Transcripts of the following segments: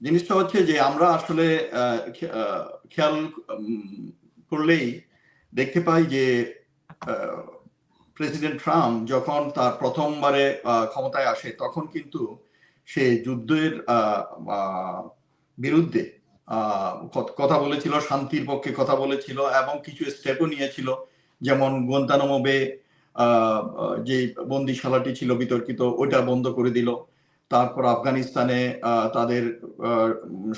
জিনিসটা হচ্ছে যে আমরা আসলে খেয়াল করলেই দেখতে পাই যে প্রেসিডেন্ট ট্রাম্প যখন তার প্রথমবারে ক্ষমতায় আসে তখন কিন্তু সে যুদ্ধের বিরুদ্ধে কথা বলেছিল, শান্তির পক্ষে কথা বলেছিল এবং কিছু স্টেপও নিয়েছিল, যেমন গুয়ান্তানামো বে যে বন্দিশালাটি ছিল বিতর্কিত ওটা বন্ধ করে দিল। তারপর আফগানিস্তানে তাদের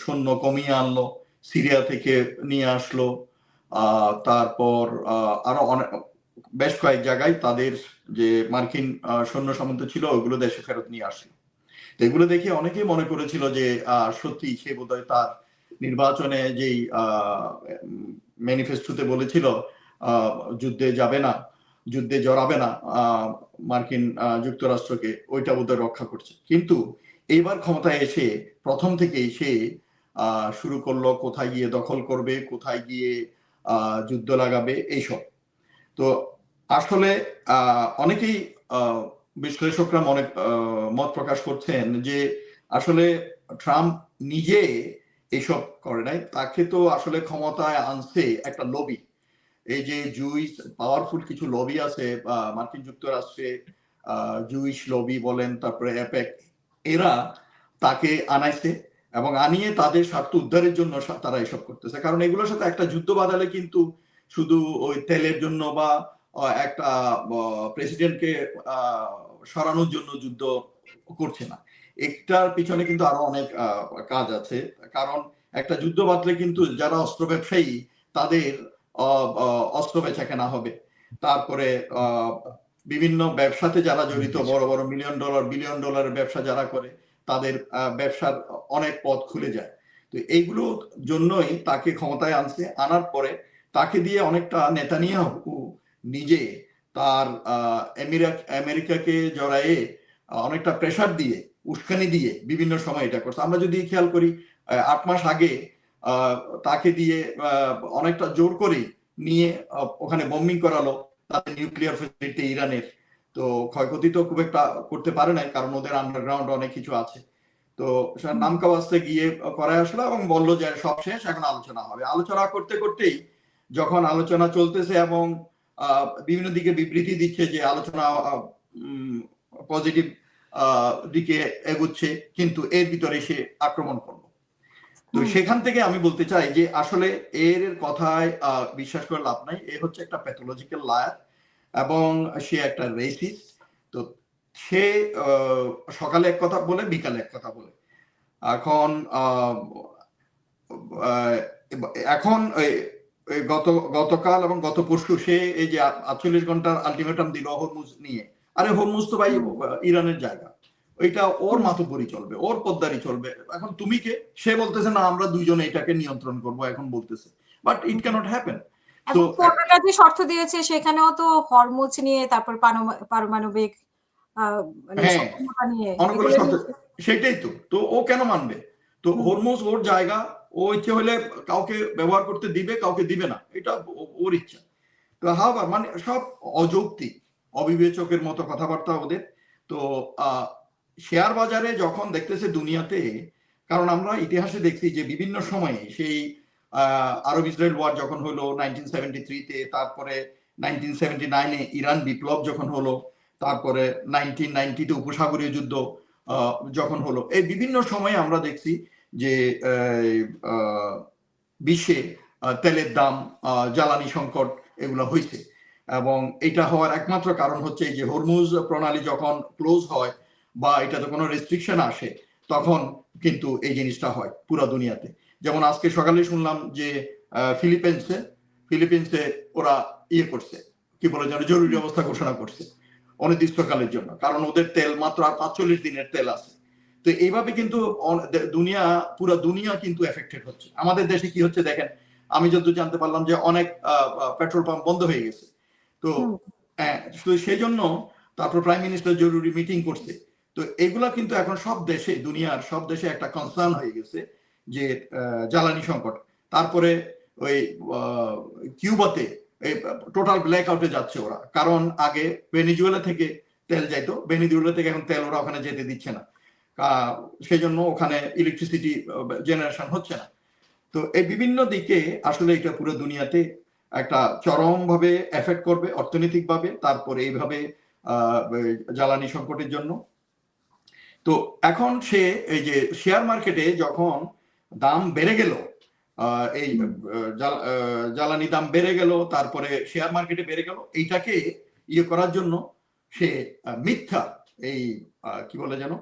সৈন্য কমিয়ে আনলো, সিরিয়া থেকে নিয়ে আসলো। তারপর আরো অনেক বেশ কয়েক জায়গায় তাদের যে মার্কিন সৈন্য সামন্ত ছিল ওগুলো দেশে ফেরত নিয়ে আসলো। তো এগুলো দেখে অনেকেই মনে করেছিল যে সত্যি সে বোধহয় তার নির্বাচনে যেই ম্যানিফেস্টোতে বলেছিল যুদ্ধে যাবে না, যুদ্ধে জড়াবে না মার্কিন যুক্তরাষ্ট্রকে, ওইটা বোধহয় রক্ষা করছে। কিন্তু এইবার ক্ষমতায় এসে প্রথম থেকেই সে শুরু করলো কোথায় গিয়ে দখল করবে, কোথায় গিয়ে যুদ্ধ লাগাবে, এইসব। তো আসলে অনেকেই বিশ্লেষকরা মত প্রকাশ করছেন যে আসলে ট্রাম্প নিজে এইসব করে নাই, তাকে তো আসলে ক্ষমতায় আনছে একটা লবি। এই যে জুইস পাওয়ারফুল কিছু লবি আছে মার্কিন যুক্তরাষ্ট্রে, জুইশ লবি বলেন, তারপরে অ্যাপেক, এরা তাকে আনাইছে এবং আনিয়ে তাদের স্বার্থ উদ্ধারের জন্য তারা এসব করতেছে। কারণ এগুলোর সাথে একটা যুদ্ধ বাঁধালে কিন্তু শুধু ওই তেলের জন্য বা একটা প্রেসিডেন্টকে সরানোর জন্য যুদ্ধ করছে না, একটার পিছনে কিন্তু আরো অনেক কাজ আছে। কারণ একটা যুদ্ধ বাঁধলে কিন্তু যারা অস্ত্র ব্যবসায়ী তাদের অস্ত্র বেচা কেনা হবে, তারপরে বিভিন্ন ব্যবসাতে যারা জড়িত, বড় বড় মিলিয়ন ডলার বিলিয়ন ডলারের ব্যবসা যারা করে তাদের ব্যবসার অনেক পথ খুলে যায়। তো এইগুলোর জন্যই তাকে ক্ষমতায় আনছে। আনার পরে তাকে দিয়ে অনেকটা নেতানিয়াহু নিজে তার আমেরিকাকে জড়ায়ে অনেকটা প্রেসার দিয়ে, উস্কানি দিয়ে বিভিন্ন সময় এটা করছে। আমরা যদি খেয়াল করি 8 মাস আগে তাকে দিয়ে অনেকটা জোর করে নিয়ে ওখানে বম্বিং করালো তাদের নিউক্লিয়ার ফ্যাসিলিটি ইরানের। তো ক্ষয়ক্ষতি তো খুব একটা করতে পারে নাই, কারণ ওদের আন্ডারগ্রাউন্ড অনেক কিছু আছে। তো নামকা ওয়াস্তে গিয়ে করে আসলো এবং বললো যে সব শেষ, এখন আলোচনা হবে। আলোচনা করতে করতেই যখন আলোচনা চলতেছে এবং বিভিন্ন দিকে বিবৃতি দিচ্ছে যে আলোচনা পজিটিভ দিকে এগুচ্ছে, কিন্তু এর ভিতরে সে আক্রমণ করলো। তো সেখান থেকে আমি বলতে চাই যে আসলে এর কথায় বিশ্বাস করে লাভ নাই। এ হচ্ছে একটা প্যাথোলজিক্যাল লায়ার এবং সে একটা রেসিস্ট। তো সে সকালে এক কথা বলে, বিকালে এক কথা বলে। এখন গতকাল এবং গত পরশু সে এই যে 48 ঘন্টার আলটিমেটাম দিল হরমুজ নিয়ে। আরে হরমুজ তো ভাই ইরানের জায়গা, ওইটা ওর মাতব্বরি চলবে, ওর পদ্মারি চলবে। এখন তুমি কে? সে বলতেছে না আমরা দুইজনে এটাকে নিয়ন্ত্রণ করব, এখন বলতেছে, বাট ইট ক্যানট হ্যাপেন। তো কোনটা যে শর্ত দিয়েছে সেখানেও তো হরমুজ নিয়ে, তারপর পারমাণবিক সক্ষমতা নিয়ে, সেটাই তো ও কেন মানবে? তো হরমুজ ওর জায়গা, ও ইচ্ছে হলে কাউকে ব্যবহার করতে দিবে, কাউকে দিবে না, এটা ওর ইচ্ছা। তো হাওয়ার মানে সব অযৌক্তিক, অবিবেচকের মতো কথাবার্তা ওদের। তো শেয়ার বাজারে যখন দেখতেছে দুনিয়াতে, কারণ আমরা ইতিহাসে দেখছি যে বিভিন্ন সময়ে সেই আরব ইসরায়েল ওয়ার যখন হলো 1973-তে, তারপরে 1979-এ ইরান বিপ্লব যখন হলো, তারপরে 1990-তে উপসাগরীয় যুদ্ধ যখন হলো, এই বিভিন্ন সময়ে আমরা দেখছি যে বিশ্বে তেলের দাম, জ্বালানি সংকট এগুলো হয়েছে। এবং এটা হওয়ার একমাত্র কারণ হচ্ছে যে হরমুজ প্রণালী যখন ক্লোজ হয় বা এটাতে কোনো রেস্ট্রিকশন আসে, তখন কিন্তু এই জিনিসটা হয় পুরো দুনিয়াতে। যেমন আজকে সকালে শুনলাম যে ফিলিপিন্সে ওরা করছে, কি বলে যেন, জরুরি অবস্থা ঘোষণা করছে অনির্দিষ্টকালের জন্য, কারণ ওদের তেল মাত্র আর 45 দিনের তেল আছে। তো এইভাবে কিন্তু পুরো দুনিয়া কিন্তু এফেক্টেড হচ্ছে। আমাদের দেশে কি হচ্ছে দেখেন, আমি যত জানতে পারলাম যে অনেক পেট্রোল পাম্প বন্ধ হয়ে গেছে। তো সেই জন্য তারপর প্রাইম মিনিস্টার জরুরি মিটিং করছে। তো এগুলা কিন্তু এখন সব দেশে, দুনিয়ার সব দেশে একটা কনসার্ন হয়ে গেছে যে জ্বালানি সংকট। তারপরে ওই কিউবাতে টোটাল ব্ল্যাক আউটে যাচ্ছে ওরা, কারণ আগে ভেনিজুয়েলা থেকে তেল যাইতো, ভেনিজুয়েলা থেকে এখন তেল ওরা ওখানে যেতে দিচ্ছে না। সেই জন্য ওখানে ইলেকট্রিসিটি জেনারেশন হচ্ছে না। তো এই বিভিন্ন দিকে আসলে এটা পুরো দুনিয়াতে একটা চরমভাবে এফেক্ট করবে অর্থনৈতিকভাবে, তারপরে এইভাবে জ্বালানি সংকটের জন্য। তো এখন সে এই যে শেয়ার মার্কেটে যখন দাম বেড়ে গেল, এই জ্বালানি দাম বেড়ে গেল, তারপরে শেয়ার মার্কেটে বেড়ে গেল, এইটাকে ইয়ে করার জন্য সে মিথ্যা এই কি বলে যেন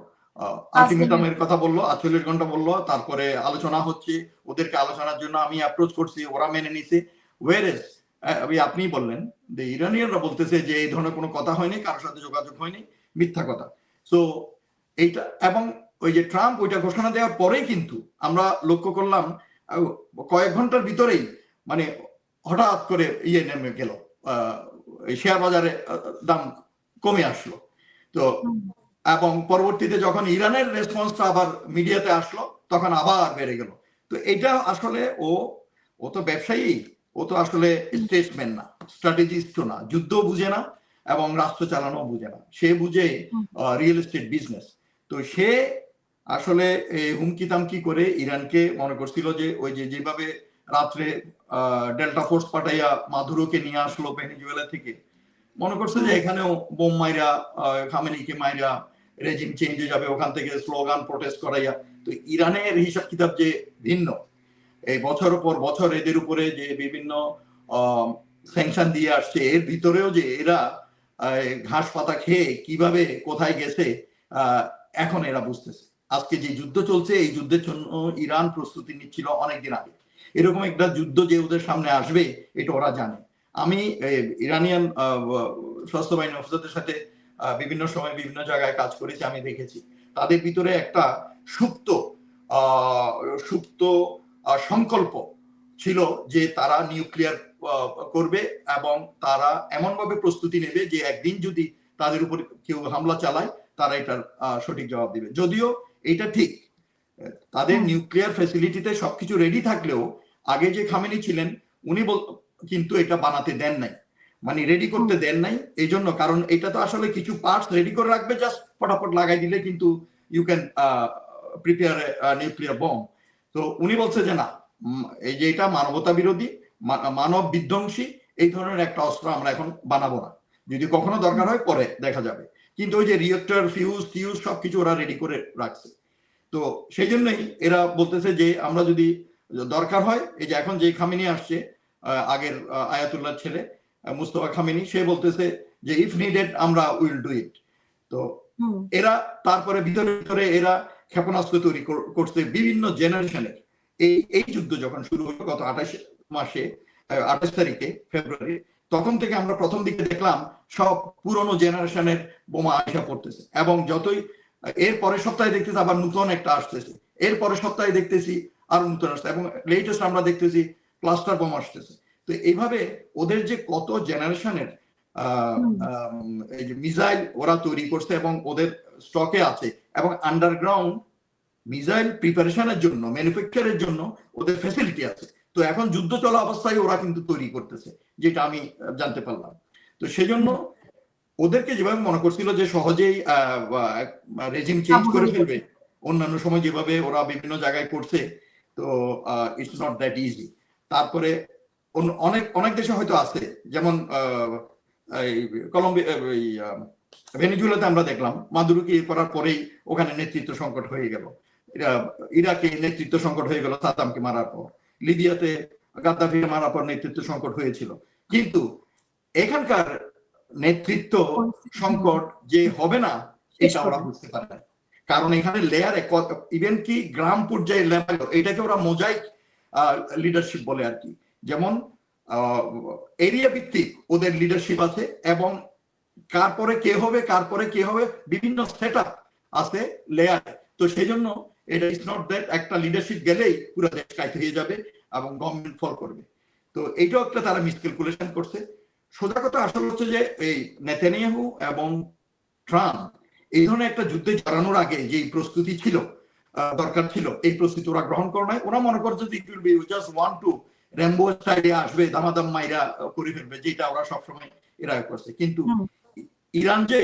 আলটিমেটামের কথা বললো, 48 ঘন্টা বললো, তারপরে আলোচনা হচ্ছে, ওদেরকে আলোচনার জন্য আমি অ্যাপ্রোচ করছি, ওরা মেনে নিছে। ওয়েরেস আপনি বললেন যে ইরানিয়ানরা বলতেছে যে এই ধরনের কোনো কথা হয়নি, কারোর সাথে যোগাযোগ হয়নি, মিথ্যা কথা। সো এইটা, এবং ওই যে ট্রাম্প ওইটা ঘোষণা দেওয়ার পরেই কিন্তু আমরা লক্ষ্য করলাম কয়েক ঘন্টার ভিতরেই মানে হঠাৎ করে ইয়ে নেমে গেল, শেয়ার বাজারে দাম কমে আসলো। তো এবং পরবর্তীতে যখন ইরানের রেসপন্সটা আবার মিডিয়াতে আসলো তখন আবার বেড়ে গেল। তো এটা আসলে ও তো ব্যবসায়ী, ও তো আসলে স্টেটসম্যান না, স্ট্র্যাটেজিস্ট না, যুদ্ধ বুঝে না এবং রাষ্ট্র চালানো বুঝে না, সে বুঝে রিয়েল এস্টেট বিজনেস। তো সে আসলে হুমকি তামকি করে ইরানকে মনে করছিল যে ওই যে যেভাবে রাত্রে ডেল্টা ফোর্স পাঠাইয়া মাদুরোকে নিয়ে আসলো ভেনেজুয়েলা থেকে, মনে করছে যে এখানেও বোম মাইরা খামেনিকে মাইরা রেজিম চেঞ্জ হয়ে যাবে, ওখান থেকে স্লোগান প্রোটেস্ট করাইয়া। তো ইরানের হিসাব কিতাব যে ভিন্ন, এই বছরের পর বছর এদের উপরে যে বিভিন্ন স্যাংশন দিয়ে আসছে, এর ভিতরেও যে এরা ঘাস পাতা খেয়ে কিভাবে কোথায় গেছে এখন এরা বুঝতেছে। আজকে যে যুদ্ধ চলছে, এই যুদ্ধের জন্য ইরান প্রস্তুতি নিচ্ছিল অনেকদিন আগে। এরকম একটা যুদ্ধ যে ওদের সামনে আসবে এটা ওরা জানে। আমি ইরানিয়ান সশস্ত্র বাহিনী অফিসারদের সাথে বিভিন্ন সময় বিভিন্ন জায়গায় কাজ করেছি, আমি দেখেছি তাদের ভিতরে একটা সুপ্ত সংকল্প ছিল যে তারা নিউক্লিয়ার করবে এবং তারা এমন ভাবে প্রস্তুতি নেবে যে একদিন যদি তাদের উপর কেউ হামলা চালায় তারা এটার সঠিক জবাব দিবে। যদিও এটা ঠিক, তাদের নিউক্লিয়ার ফ্যাসিলিটিতে সবকিছু রেডি থাকলেও আগে যে খামেনি ছিলেন উনি কিন্তু এটা বানাতে দেন নাই, মানে রেডি করতে দেন নাই। এই জন্য, কারণ এটা তো আসলে কিছু পার্টস রেডি করে রাখবে, জাস্ট ফটাফট লাগাই দিলে কিন্তু you can prepare nuclear bomb. তো উনি বলছে যে না, এই যে এটা মানবতা বিরোধী, মানব বিধ্বংসী, এই ধরনের একটা অস্ত্র আমরা এখন বানাবো না, যদি কখনো দরকার হয় পরে দেখা যাবে। কিন্তু ওই যে রিয়েক্টর ফিউজ সবকিছু ওরা রেডি করে রাখছে। তো সেই জন্যই এরা বলতেছে যে আমরা যদি দরকার হয়, এই যে এখন যে খামেনি আসছে, আগের আয়াতুল্লাহ ছেলে মুস্তফা খামেনি, সে বলতেছে যে ইফ নিডেড আমরা উইল ডু ইট। তো এরা তারপরে ভিতরে ভিতরে এরা ক্ষেপণাস্ত্র তৈরি করছে বিভিন্ন জেনারেশনের। এই যুদ্ধ যখন শুরু হলো গত 28 তারিখে ফেব্রুয়ারি, তখন থেকে আমরা প্রথম দিকে দেখলাম সব পুরনো জেনারেশনের বোমা আসা পড়তেছে, এবং যতই এর পরের সপ্তাহে দেখতেছি আবার নতুন একটা আসতেছে, এর পরের সপ্তাহে দেখতেছি আরো নতুন আসছে, এবং লেটেস্ট আমরা দেখতেছি ক্লাস্টার বোম আসতেছে। তো এইভাবে ওদের যে কত জেনারেশনের মিসাইল ওরা তৈরি করছে এবং ওদের স্টকে আছে, এবং আন্ডারগ্রাউন্ড মিসাইল প্রিপারেশনের জন্য, ম্যানুফ্যাকচারের জন্য ওদের ফ্যাসিলিটি আছে। তো এখন যুদ্ধ চলা অবস্থায় ওরা কিন্তু তৈরি করতেছে, যেটা আমি জানতে পারলাম। তো সেই জন্য ওদেরকে যেভাবে মনে করছিল যে সহজেই রেজিম চেঞ্জ করে ফেলবে, অন্যান্য সময় যেভাবে ওরা বিভিন্ন জায়গায় করছে, তো ইটস নট দ্যাট ইজি। তারপরে অনেক অনেক দেশে হয়তো আছে, যেমন কলম্বিয়া, ভেনেজুয়েলাতে আমরা দেখলাম মাদুরোকে করার পরেই ওখানে নেতৃত্ব সংকট হয়ে গেল, ইরাকে নেতৃত্ব সংকট হয়ে গেল সাদ্দামকে মারার পর, লিবিয়াতে গাদ্দাফিকে মারার পর নেতৃত্ব সংকট হয়েছিল। কিন্তু এখানকার নেতৃত্ব সংকট যে হবে না এটা ওরা বুঝতে পারে না, কারণ এখানে লেয়ারে ইভেন কি গ্রাম পর্যায়ে লেভেল, এটাকে ওরা মোজাইক লিডারশিপ বলে আর কি। যেমন এরিয়া ভিত্তিক ওদের লিডারশিপ আছে, এবং কার পরে কে হবে কার পরে কে হবে বিভিন্ন সেট আপ আছে লেয়ারে। তো সেই জন্য এটা ইজ নট দ্যাট একটা লিডারশিপ গেলেই পুরো দেশ কাইতে হয়ে যাবে এবং গভর্নমেন্ট ফল করবে। তো এইটাও একটা তারা মিসক্যালকুলেশন করছে। সোজা কথা আসলে হচ্ছে যে এই নেতানিয়াহু এবং ট্রাম্প এই ধরনের একটা যুদ্ধে জড়ানোর আগে যে প্রস্তুতি ছিল, দরকার ছিল, এই প্রস্তুতি ওরা গ্রহণ করে নাই। ওরা মনে করছে যে it will be just want to Rambo স্টাইলে আসবে, দামাদাম মাইরা করে ফেলবে, যেটা ওরা সবসময় এরা করছে। কিন্তু ইরান যে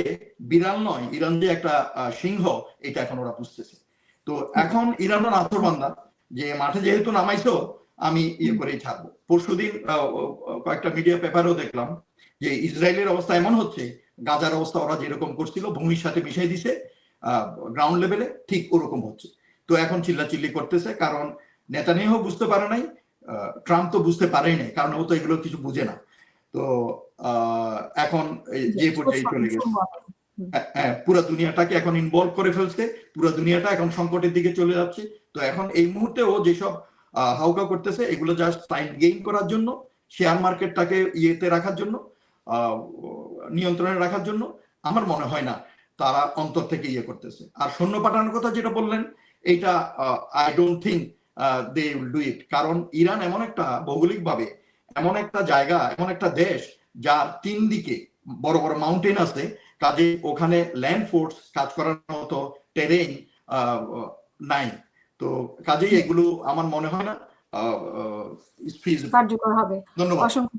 বিড়াল নয়, ইরান যে একটা সিংহ, এটা এখন ওরা বুঝতেছে। তো এখন ইরানের নাথরবান্দা যে মাঠে যেহেতু নামাইছো, আমি ইয়ে করেই থাকবো। পরশুদিন কয়েকটা মিডিয়া পেপারেও দেখলাম যে ইসরায়েলের অবস্থা এমন হচ্ছে, গাজার অবস্থা ওরা যেরকম করছিল ভূমির সাথে মিশিয়ে দিছে গ্রাউন্ড লেভেলে, ঠিক ওরকম হচ্ছে। তো এখন চিল্লাচিল্লি করতেছে, কারণ নেতানিয়াহু বুঝতে পারে নাই, ট্রাম্প তো বুঝতে পারেই নাই, কারণ ও তো এগুলো কিছু বুঝে না। তো এখন যে পর্যায়ে চলে গেছে, পুরো দুনিয়াটাকে এখন ইনভলভ করে ফেলছে, পুরো দুনিয়াটা এখন সংকটের দিকে চলে যাচ্ছে। তো এখন এই মুহূর্তে ও যেসব হাউকা করতেছে, এগুলো জাস্ট টাইম গেইন করার জন্য, শেয়ার মার্কেটটাকে ইয়েতে রাখার জন্য, নিয়ন্ত্রণে রাখার জন্য। আমার মনে হয় না তারা অন্তর থেকে ইয়ে করতেছে। আর সৈন্য পাঠানোর কথা যেটা বললেন, এইটা I don't think they will do it. কারণ ইরান এমন একটা ভৌগোলিকভাবে এমন একটা জায়গা, এমন একটা দেশ যার 3 দিকে বড় বড় মাউন্টেন আছে, কাজে ওখানে ল্যান্ড ফোর্স কাজ করার মতো টেরেন নাই। তো কাজেই এগুলো আমার মনে হয় না কার্যকর হবে। ধন্যবাদ। অসংখ্য